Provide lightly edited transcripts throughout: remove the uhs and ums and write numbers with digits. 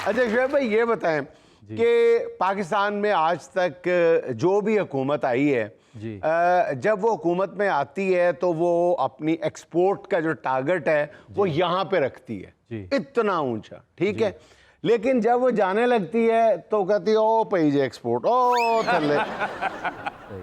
अच्छा शुएब भाई ये बताएं कि पाकिस्तान में आज तक जो भी हुकूमत आई है जी। जब वो हुकूमत में आती है तो वो अपनी एक्सपोर्ट का जो टारगेट है वो यहाँ पे रखती है जी। इतना ऊंचा, ठीक है। लेकिन जब वो जाने लगती है तो कहती है ओ पीजे एक्सपोर्ट ओ थले।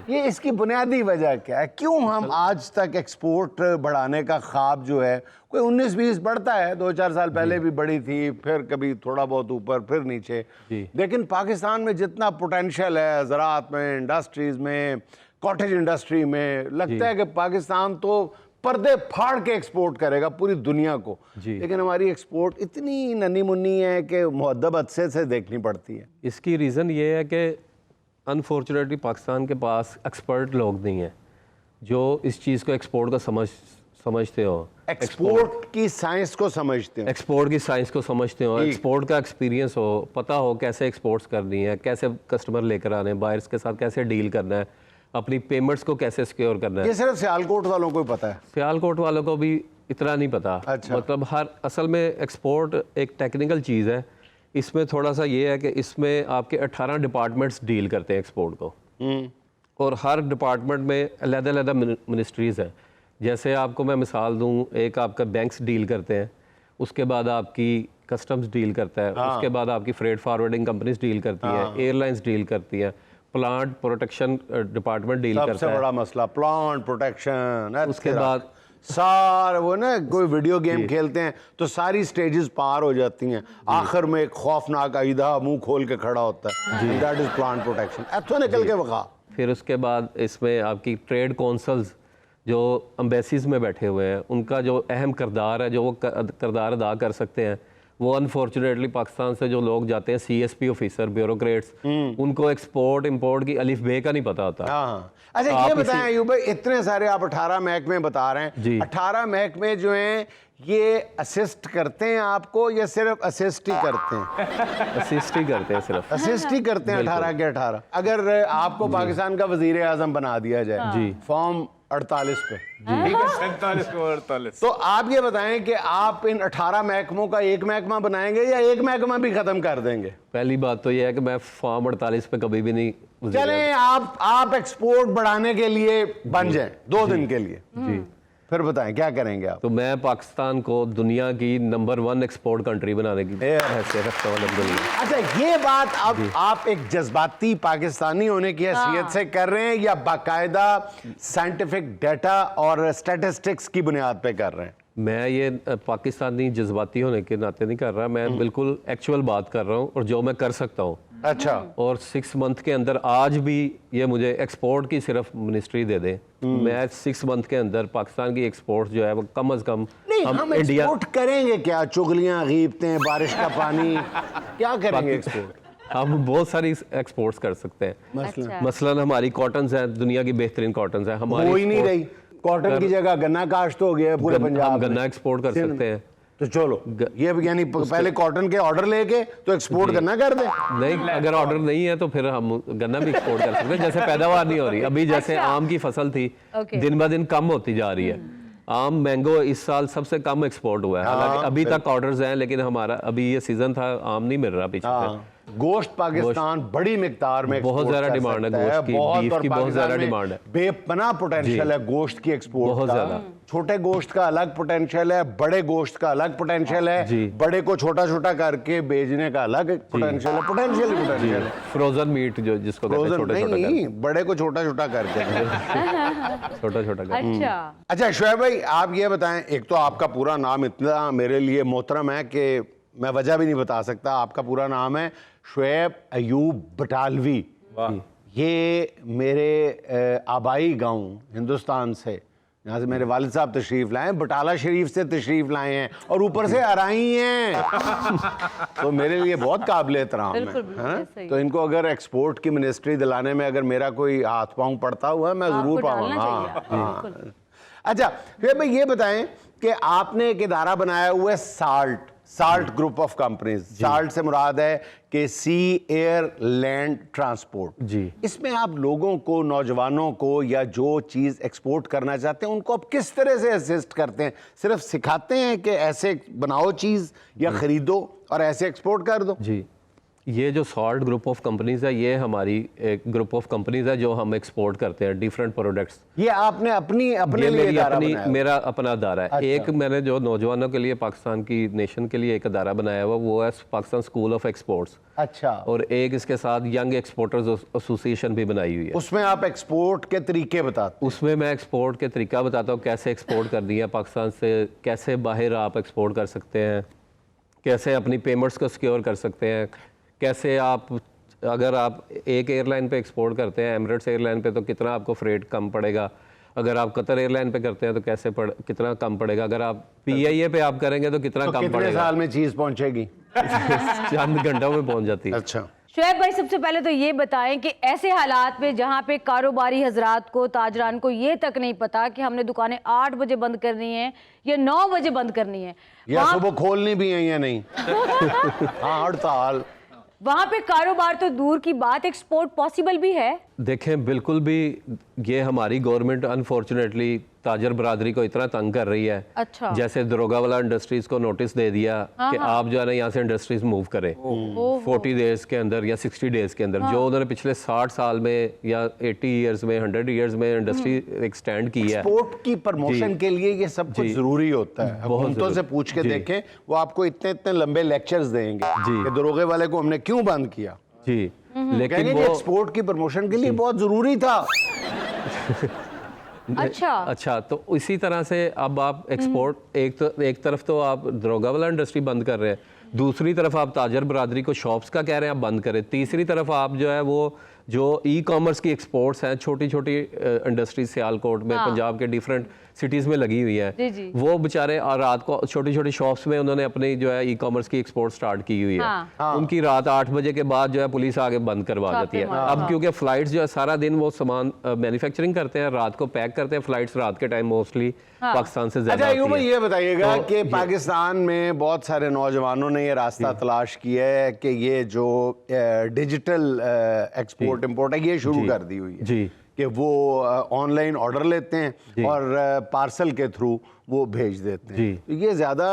ये इसकी बुनियादी वजह क्या है? क्यों हम आज तक एक्सपोर्ट बढ़ाने का ख्वाब जो है कोई 19-20 बढ़ता है, 2-4 साल पहले भी बढ़ी थी, फिर कभी थोड़ा बहुत ऊपर फिर नीचे, लेकिन पाकिस्तान में जितना पोटेंशियल है ज़राअत में, इंडस्ट्रीज में, कॉटेज इंडस्ट्री में, लगता है कि पाकिस्तान तो पर्दे फाड़ के एक्सपोर्ट करेगा पूरी दुनिया को, लेकिन हमारी एक्सपोर्ट इतनी नन्ही मुन्नी है कि मुहद्दब अदसे से देखनी पड़ती है। इसकी रीज़न ये है कि अनफॉर्चुनेटली पाकिस्तान के पास एक्सपर्ट लोग नहीं हैं जो इस चीज़ को एक्सपोर्ट का समझते हो, एक्सपोर्ट की साइंस को समझते हो, एक्सपोर्ट की साइंस को समझते हो, एक्सपोर्ट का एक्सपीरियंस हो, पता हो कैसे एक्सपोर्ट्स करनी है, कैसे कस्टमर लेकर आने, बायर्स के साथ कैसे डील करना है, अपनी पेमेंट्स को कैसे सिक्योर करना है। ये सिर्फ सियालकोट वालों को ही पता है, सियालकोट वालों को भी इतना नहीं पता। अच्छा। मतलब हर असल में एक्सपोर्ट एक टेक्निकल चीज़ है। इसमें थोड़ा सा ये है कि इसमें आपके 18 डिपार्टमेंट्स डील करते हैं एक्सपोर्ट को, और हर डिपार्टमेंट में अलग-अलग मिनिस्ट्रीज़ हैं। जैसे आपको मैं मिसाल दूं, एक आपका बैंक्स डील करते हैं, उसके बाद आपकी कस्टम्स डील करता है, उसके बाद आपकी फ्रेट फॉरवर्डिंग कंपनीज डील करती है, एयरलाइंस डील करती है, प्लांट प्रोटेक्शन डिपार्टमेंट डील करता है। सबसे बड़ा मसला प्लांट प्रोटेक्शन। उसके बाद सारा वो ना कोई वीडियो गेम खेलते हैं तो सारी स्टेजेस पार हो जाती हैं, आखिर में एक खौफनाक आइदा मुंह खोल के खड़ा होता है, दैट इज प्लांट प्रोटेक्शन। ऐसा निकल के वक़ा। फिर उसके बाद इसमें आपकी ट्रेड कौंसल्स जो एम्बेसीज में बैठे हुए हैं, उनका जो अहम किरदार है, जो वो किरदार अदा कर सकते हैं, वो अनफॉर्चुनेटली पाकिस्तान से जो लोग जाते हैं CSP ऑफिसर, ब्यूरोक्रेट्स, उनको एक्सपोर्ट इंपोर्ट की अलिफ बे का नहीं पता होता। हाँ। अच्छा ये बताएं अयूब भाई, इतने सारे आप 18 महकमे बता रहे हैं, 18 महकमे जो हैं ये असिस्ट करते हैं आपको या सिर्फ असिस्ट ही करते हैं? असिस्ट ही करते हैं, सिर्फ असिस्ट ही करते हैं 18 के 18। अगर आपको पाकिस्तान का वजीर आजम बना दिया जाए फॉर्म 48 पे, ठीक है, 47 को 48, तो आप ये बताएं कि आप इन 18 महकमों का एक महकमा बनाएंगे या एक महकमा भी खत्म कर देंगे? पहली बात तो ये है कि मैं फॉर्म 48 पे कभी भी नहीं। चलें आप एक्सपोर्ट बढ़ाने के लिए बन जाएं 2 दिन के लिए, जी, फिर बताएं क्या करेंगे आप? तो मैं पाकिस्तान को दुनिया की नंबर 1 एक्सपोर्ट कंट्री बनाने की हैसियत रखता हूं अल्हम्दुलिल्लाह। अच्छा ये बात अब आप एक जज्बाती पाकिस्तानी होने की हैसियत से कर रहे हैं या बाकायदा साइंटिफिक डाटा और स्टैटिस्टिक्स की बुनियाद पे कर रहे हैं? मैं ये पाकिस्तानी जज्बाती होने के नाते नहीं कर रहा, मैं बिल्कुल एक्चुअल बात कर रहा हूँ और जो मैं कर सकता हूँ। अच्छा। और 6 मंथ के अंदर आज भी ये मुझे एक्सपोर्ट की सिर्फ मिनिस्ट्री दे दें, मैं 6 मंथ के अंदर पाकिस्तान की एक्सपोर्ट जो है वो कम अज कम हम इंडिया एक्सपोर्ट करेंगे क्या? चुगलियां, गीबतें, बारिश का पानी, क्या करेंगे एक्सपोर्ट? हम बहुत सारी एक्सपोर्ट्स कर सकते हैं। मसलन हमारी कॉटन्स हैं, दुनिया की बेहतरीन कॉटन्स हैं, हमारी हो ही नहीं रही। कॉटन की जगह गन्ना काश्त हो गया पूरे पंजाब में, गन्ना एक्सपोर्ट कर सकते हैं। तो चलो ये यानी पहले कॉटन के ऑर्डर लेके तो एक्सपोर्ट करना कर दे। नहीं, अगर ऑर्डर नहीं है तो फिर हम गन्ना भी एक्सपोर्ट कर सकते हैं। जैसे पैदावार नहीं हो रही अभी, जैसे आम की फसल थी दिन ब दिन कम होती जा रही है। आम मैंगो इस साल सबसे कम एक्सपोर्ट हुआ है, हालांकि अभी तक ऑर्डर्स हैं, लेकिन हमारा अभी ये सीजन था, आम नहीं मिल रहा पीछे। गोश्त पाकिस्तान बड़ी मिकदार में बहुत ज्यादा डिमांड है गोश्त की, बीफ की बहुत ज्यादा डिमांड है, बेपनाह पोटेंशियल है गोश्त की एक्सपोर्ट बहुत ज्यादा। छोटे गोश्त का अलग पोटेंशियल है, बड़े गोश्त का अलग पोटेंशियल है, बड़े को छोटा छोटा करके बेचने का अलग पोटेंशियल है। पोटेंशियल है फ्रोजन मीट जो जिसको कहते हैं, छोटे छोटे नहीं, बड़े को छोटा छोटा करके छोटा छोटा। अच्छा शुएब भाई आप ये बताएं, एक तो आपका पूरा नाम इतना मेरे लिए मोहतरम है कि मैं वजह भी नहीं बता सकता। आपका पूरा नाम है शुएब अयूब बटालवी। ये मेरे आबाई गांव हिंदुस्तान से, यहाँ से मेरे वालिद साहब तशरीफ लाए हैं, बटाला शरीफ से तशरीफ लाए हैं और ऊपर से अराई हैं तो मेरे लिए बहुत काबिल एहतराम है। तो इनको अगर एक्सपोर्ट की मिनिस्ट्री दिलाने में अगर मेरा कोई हाथ पाँव पड़ता हुआ मैं ज़रूर पाऊँगा। अच्छा फिर भाई ये बताएं कि आपने एक इदारा बनाया हुआ है salt, salt group of companies. Salt से मुराद है कि सी, एयर, लैंड, ट्रांसपोर्ट। जी। इसमें आप लोगों को, नौजवानों को, या जो चीज़ एक्सपोर्ट करना चाहते हैं उनको आप किस तरह से असिस्ट करते हैं? सिर्फ सिखाते हैं कि ऐसे बनाओ चीज़ या खरीदो और ऐसे एक्सपोर्ट कर दो? जी, ये जो सॉल्ट ग्रुप ऑफ कंपनीज है, ये हमारी एक ग्रुप ऑफ कंपनीज है जो हम एक्सपोर्ट करते हैं डिफरेंट प्रोडक्ट्स। ये आपने अपने ये लिए इदारा अपनी बनाया? मेरा अपना अदारा है। अच्छा। एक मैंने जो नौजवानों के लिए, पाकिस्तान की नेशन के लिए एक अदारा बनाया हुआ, वो है पाकिस्तान स्कूल ऑफ एक्सपोर्ट्स। अच्छा। और एक इसके साथ यंग एक्सपोर्टर्स एसोसिएशन भी बनाई हुई है। उसमें आप एक्सपोर्ट के तरीके बताते उसमें मैं एक्सपोर्ट के तरीका बताता हूँ, कैसे एक्सपोर्ट कर दिया पाकिस्तान से, कैसे बाहर आप एक्सपोर्ट कर सकते हैं, कैसे अपनी पेमेंट्स को सिक्योर कर सकते हैं, कैसे आप, अगर आप एक एयरलाइन पे एक्सपोर्ट करते हैं, एमिरेट्स एयरलाइन पे, तो कितना आपको फ्रेट कम पड़ेगा। अगर आप कतर एयरलाइन पे करते हैं तो कितना कम पड़ेगा। अगर आप पीआईए पे आप करेंगे तो कितना तो कम कितने पड़ेगा। साल में चीज़ पहुंचेगी? चंद घंटों में पहुंच जाती है। अच्छा। शुएब भाई, सबसे पहले तो ये बताएं कि ऐसे हालात में जहाँ पे कारोबारी हजरात को, ताजरान को ये तक नहीं पता कि हमने दुकानें 8 बजे बंद करनी है या 9 बजे बंद करनी है, या सुबह खोलनी भी है या नहीं? हाँ, हड़ताल। वहाँ पे कारोबार तो दूर की बात, एक्सपोर्ट पॉसिबल भी है? देखें, बिल्कुल भी ये हमारी गवर्नमेंट अनफॉर्चुनेटली ताजर बरादरी को इतना तंग कर रही है। अच्छा। जैसे दरोगा वाला इंडस्ट्रीज को नोटिस दे दिया कि आप जो है ना यहाँ से इंडस्ट्रीज मूव करें 40 डेज के अंदर या 60 डेज के अंदर। जो उन्होंने पिछले 60 साल में या 80 ईयर्स में, 100 ईयर्स में इंडस्ट्री एक्सटेंड की है। एक्सपोर्ट की प्रमोशन के लिए ये सब कुछ जरूरी होता है। हुकूमतों से पूछ के देखें, वो आपको इतने इतने लंबे लेक्चर्स देंगे कि दरोगे वाले को हमने क्यों बंद किया। जी, लेकिन वो एक्सपोर्ट की प्रमोशन के लिए बहुत जरूरी था। अच्छा, तो इसी तरह से अब आप एक्सपोर्ट, एक तरफ तो आप दरोगा वाला इंडस्ट्री बंद कर रहे हैं, दूसरी तरफ आप ताजर बरादरी को शॉप्स का कह रहे हैं आप बंद करें, तीसरी तरफ आप जो है वो जो ई कॉमर्स की एक्सपोर्ट्स हैं, छोटी छोटी इंडस्ट्री सियालकोट में, पंजाब के डिफरेंट सिटीज़ में लगी हुई है, वो बेचारे और रात को छोटी छोटी शॉप्स में उन्होंने अपनी जो है ई कॉमर्स की एक्सपोर्ट स्टार्ट की हुई है। उनकी रात 8 बजे के बाद जो है पुलिस आगे बंद करवा जाती है। अब क्योंकि फ्लाइट्स जो है सारा दिन वो सामान मैन्युफैक्चरिंग करते हैं, रात को पैक करते हैं, फ्लाइट्स रात के टाइम मोस्टली पाकिस्तान से ज्यादा। अच्छा, ये बताइएगा कि पाकिस्तान में बहुत सारे नौजवानों ने ये रास्ता तलाश किया है कि ये जो डिजिटल एक्सपोर्ट इंपोर्ट है ये शुरू कर दी हुई है जी, कि वो ऑनलाइन ऑर्डर लेते हैं और पार्सल के थ्रू वो भेज देते हैं। तो ये ज़्यादा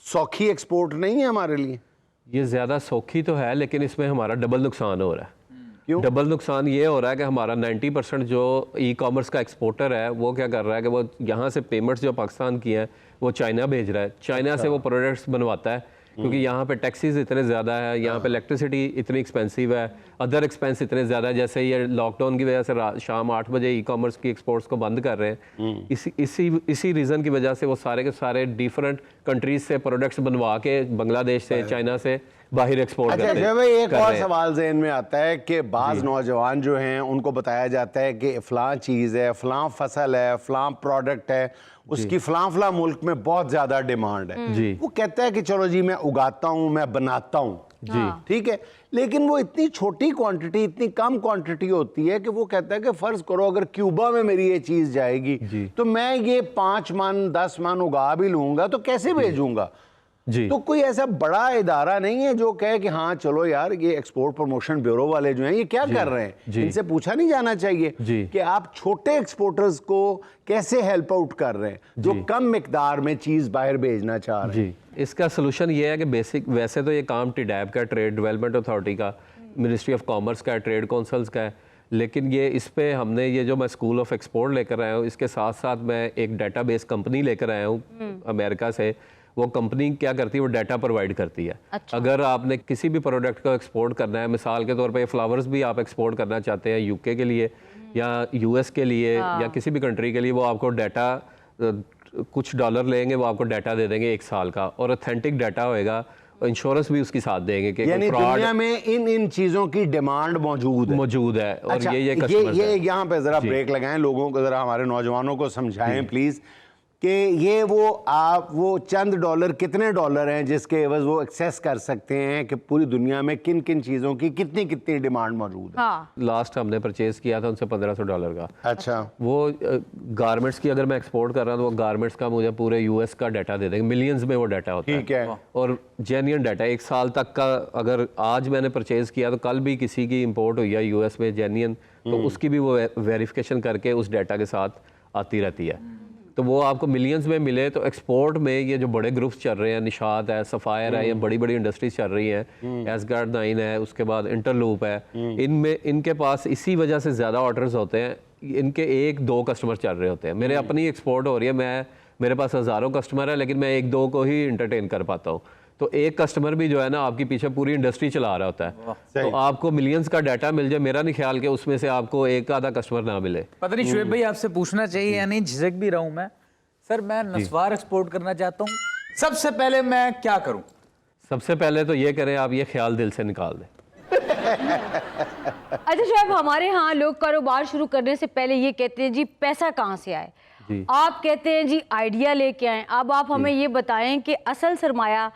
सौखी एक्सपोर्ट नहीं है हमारे लिए? ये ज़्यादा सौखी तो है, लेकिन इसमें हमारा डबल नुकसान हो रहा है। क्यों? डबल नुकसान ये हो रहा है कि हमारा 90% जो ई कॉमर्स का एक्सपोर्टर है वो क्या कर रहा है कि वो यहाँ से पेमेंट्स जो पाकिस्तान की हैं वो चाइना भेज रहा है। चाइना से वो प्रोडक्ट्स बनवाता है क्योंकि यहाँ पे टैक्सीज इतने ज़्यादा है, यहाँ पे इलेक्ट्रिसिटी इतनी एक्सपेंसिव है, अदर एक्सपेंस इतने ज़्यादा है। जैसे ये लॉकडाउन की वजह से शाम 8 बजे ई कॉमर्स की एक्सपोर्ट्स को बंद कर रहे हैं, इसी रीज़न की वजह से वो सारे के सारे डिफरेंट कंट्रीज से प्रोडक्ट्स बनवा के बांग्लादेश से, चाइना से बाहर एक्सपोर्ट करते हैं। अच्छा भाई, एक और सवाल ज़हन में आता है कि बाज़ नौजवान जो हैं उनको बताया जाता है कि फ़लाँ चीज़ है, फ़लाँ फसल है, फ़लाँ प्रोडक्ट है, उसकी फ़लाँ मुल्क में बहुत ज़्यादा डिमांड है। वो कहता है कि चलो जी मैं उगाता हूँ, मैं बनाता हूँ, जी ठीक है, लेकिन वो इतनी छोटी क्वांटिटी, इतनी कम क्वांटिटी होती है कि वो कहता है कि फ़र्ज़ करो अगर क्यूबा में मेरी ये चीज़ जाएगी तो मैं ये 5 मन 10 मन उगा भी लूँगा तो कैसे भेजूँगा? तो कोई ऐसा बड़ा इदारा नहीं है जो कहे कि हाँ चलो यार ये एक्सपोर्ट प्रमोशन ब्यूरो वाले जो हैं ये क्या कर रहे हैं, इनसे पूछा नहीं जाना चाहिए कि आप छोटे एक्सपोर्टर्स को कैसे हेल्प आउट कर रहे हैं जो कम मिकदार में चीज़ बाहर भेजना चाह रहे हैं? इसका सोल्यूशन ये है कि वैसे तो ये काम टिडैब का, ट्रेड डेवलपमेंट अथॉरिटी का, मिनिस्ट्री ऑफ कॉमर्स का, ट्रेड काउंसिल्स का है, लेकिन ये इस पे हमने ये जो मैं स्कूल ऑफ एक्सपोर्ट लेकर आया हूँ, इसके साथ साथ मैं एक डेटाबेस कंपनी लेकर आया हूँ अमेरिका से। वो कंपनी क्या करती है, वो डाटा प्रोवाइड करती है। अच्छा। अगर आपने किसी भी प्रोडक्ट को एक्सपोर्ट करना है, मिसाल के तौर पे फ्लावर्स भी आप एक्सपोर्ट करना चाहते हैं यूके के लिए या यूएस के लिए या किसी भी कंट्री के लिए, वो आपको डाटा कुछ डॉलर लेंगे, वो आपको डाटा दे देंगे 1 साल का, और ऑथेंटिक डाटा होएगा, इंश्योरेंस भी उसकी साथ देंगे कि यानी दुनिया में इन चीजों की डिमांड मौजूद है। और अच्छा, ये यहाँ पे जरा ब्रेक लगाएं, लोगों को जरा, हमारे नौजवानों को समझाएं प्लीज कि ये वो चंद डॉलर, कितने डॉलर हैं जिसके एवज वो एक्सेस कर सकते हैं कि पूरी दुनिया में किन किन चीज़ों की कितनी कितनी डिमांड मौजूद है। हाँ। लास्ट हमने परचेज किया था उनसे $1500 का। अच्छा। वो गारमेंट्स की अगर मैं एक्सपोर्ट कर रहा हूँ तो वो गारमेंट्स का मुझे पूरे यूएस का डाटा दे देंगे, मिलियंस में वो डाटा होता है। ठीक है। और जेन्युइन डाटा 1 साल तक का, अगर आज मैंने परचेज किया तो कल भी किसी की इंपोर्ट हुई है यूएस में जेन्युइन, तो उसकी भी वो वेरिफिकेशन करके उस डाटा के साथ आती रहती है। तो वो आपको मिलियंस में मिले। तो एक्सपोर्ट में ये जो बड़े ग्रुप्स चल रहे हैं, निशात है, सफ़ायर है, ये बड़ी बड़ी इंडस्ट्रीज चल रही हैं, एसगार्ड 9 है, उसके बाद इंटरलूप है, इनमें इनके पास इसी वजह से ज़्यादा ऑर्डर्स होते हैं। इनके 1-2 कस्टमर चल रहे होते हैं। मेरे अपनी एक्सपोर्ट हो रही है, मेरे पास हज़ारों कस्टमर है, लेकिन मैं 1-2 को ही इंटरटेन कर पाता हूँ। तो एक कस्टमर भी जो है ना आपकी पीछे पूरी इंडस्ट्री चला रहा होता है। तो आपको मिलियंस का डाटा मिल जाए, मेरा नहीं ख्याल कि उसमें से आपको एक आधा कस्टमर ना मिले। पता नहीं शुएब भाई आपसे पूछना चाहिए या नहीं, झिझक भी रहा हूं मैं। सर मैं नस्वार एक्सपोर्ट करना चाहता हूँ, सबसे पहले मैं क्या करूं? सबसे पहले तो ये करें, आप ये ख्याल दिल से निकाल दें। अच्छा साहब, हमारे यहाँ लोग कारोबार शुरू करने से पहले ये कहते हैं जी पैसा कहाँ से आए, आप कहते हैं जी आइडिया लेके आए। अब आप हमें ये बताएं कि असल सरमाया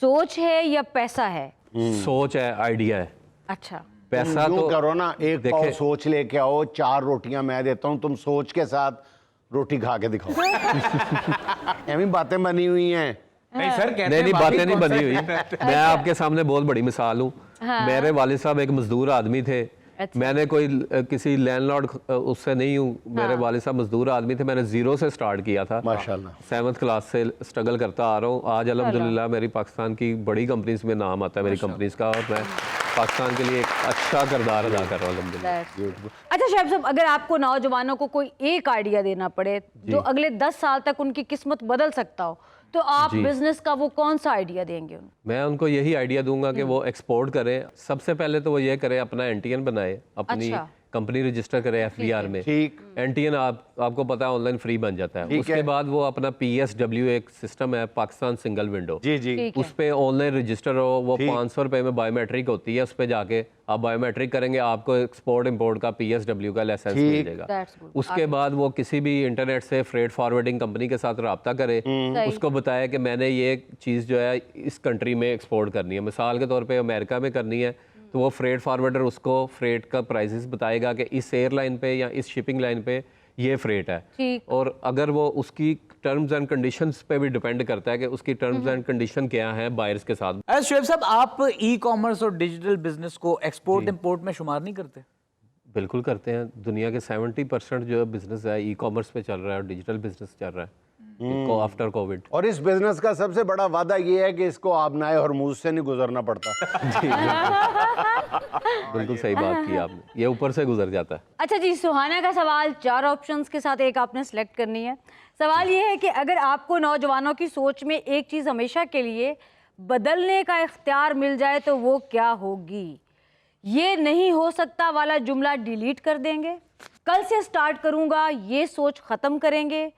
सोच है या पैसा है? सोच है, आइडिया है। अच्छा, पैसा यूं तो करो ना, एक पाव सोच लेके आओ, 4 रोटियां मैं देता हूं, तुम सोच के साथ रोटी खा के दिखाओ। ऐसी बातें बनी हुई हैं। नहीं सर, कहते नहीं हैं नहीं, बाकी बातें नहीं बनी हुई। concept मैं आपके सामने बहुत बड़ी मिसाल हूँ। मेरे वालिद साहब एक मजदूर आदमी थे। अच्छा। मैंने कोई किसी लैंडलॉर्ड उससे नहीं हूँ। मेरे वालिद साहब मजदूर आदमी थे। मैंने 0 से स्टार्ट किया था। माशाल्लाह। 7th क्लास से स्ट्रगल करता आ रहा हूँ। आज अल्हम्दुलिल्लाह मेरी पाकिस्तान की बड़ी कंपनीज में नाम आता है मेरी कंपनीज का, और मैं पाकिस्तान के लिए एक अच्छा किरदार अदा कर रहा हूँ अल्हम्दुलिल्लाह। अच्छा शाहिब साहब, अगर आपको नौजवानों को कोई एक आइडिया देना पड़े जो अगले 10 साल तक उनकी किस्मत बदल सकता हो, तो आप बिजनेस का वो कौन सा आइडिया देंगे उनको? मैं उनको यही आइडिया दूंगा कि वो एक्सपोर्ट करें। सबसे पहले तो वो ये करें, अपना एनटीएन बनाए, अपनी अच्छा। कंपनी रजिस्टर करें एफबीआर में। ठीक। एनटीएन आपको पता है ऑनलाइन फ्री बन जाता है। उसके बाद वो अपना पीएसडब्ल्यू एक सिस्टम है, पाकिस्तान सिंगल विंडो, जी जी, ठीक है। उस पे ऑनलाइन रजिस्टर हो। वो 500 रुपए में बायोमेट्रिक होती है। उस पे जाके आप बायोमेट्रिक करेंगे, आपको एक्सपोर्ट इंपोर्ट का पीएसडब्ल्यू का लाइसेंस मिल जाएगा। That's good। उसके बाद वो किसी भी इंटरनेट से फ्रेट फॉरवर्डिंग कंपनी के साथ रब्ता करे, उसको बताया कि मैंने ये चीज़ जो है इस कंट्री में एक्सपोर्ट करनी है, मिसाल के तौर पे अमेरिका में करनी है, तो वो फ्रेट फॉरवर्डर उसको फ्रेट का प्राइसेस बताएगा कि इस एयरलाइन पे या इस शिपिंग लाइन पे ये फ्रेट है। ठीक। और अगर वो उसकी टर्म्स एंड कंडीशंस पे भी डिपेंड करता है कि उसकी टर्म्स एंड कंडीशन क्या है बायर्स के साथ। शुएब साहब, आप ई कॉमर्स और डिजिटल बिजनेस को एक्सपोर्ट इंपोर्ट में शुमार नहीं करते? बिल्कुल करते हैं। दुनिया के 70% जो बिजनेस है ई कॉमर्स पे चल रहा है और डिजिटल बिजनेस चल रहा है आफ्टर कोविड। और इस बिजनेस का सबसे बड़ा वादा ये है कि इसको आबनाए हरमुज से नहीं गुजरना पड़ता। बिल्कुल सही बात की आपने, ये ऊपर से गुजर जाता है। अच्छा जी, सुहाना का सवाल 4 ऑप्शंस के साथ एक आपने सेलेक्ट करनी है। सवाल ये है कि अगर आपको नौजवानों की सोच में एक चीज़ हमेशा के लिए बदलने का इख्तियार मिल जाए तो वो क्या होगी? ये नहीं हो सकता वाला जुमला डिलीट कर देंगे, कल से स्टार्ट करूँगा ये सोच ख़त्म करेंगे,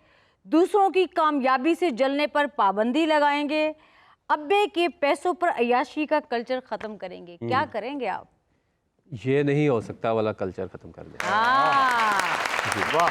दूसरों की कामयाबी से जलने पर पाबंदी लगाएंगे, अब्बे के पैसों पर अय्याशी का कल्चर ख़त्म करेंगे। क्या करेंगे आप? ये नहीं हो सकता वाला कल्चर खत्म कर दें। हाँ। वाह।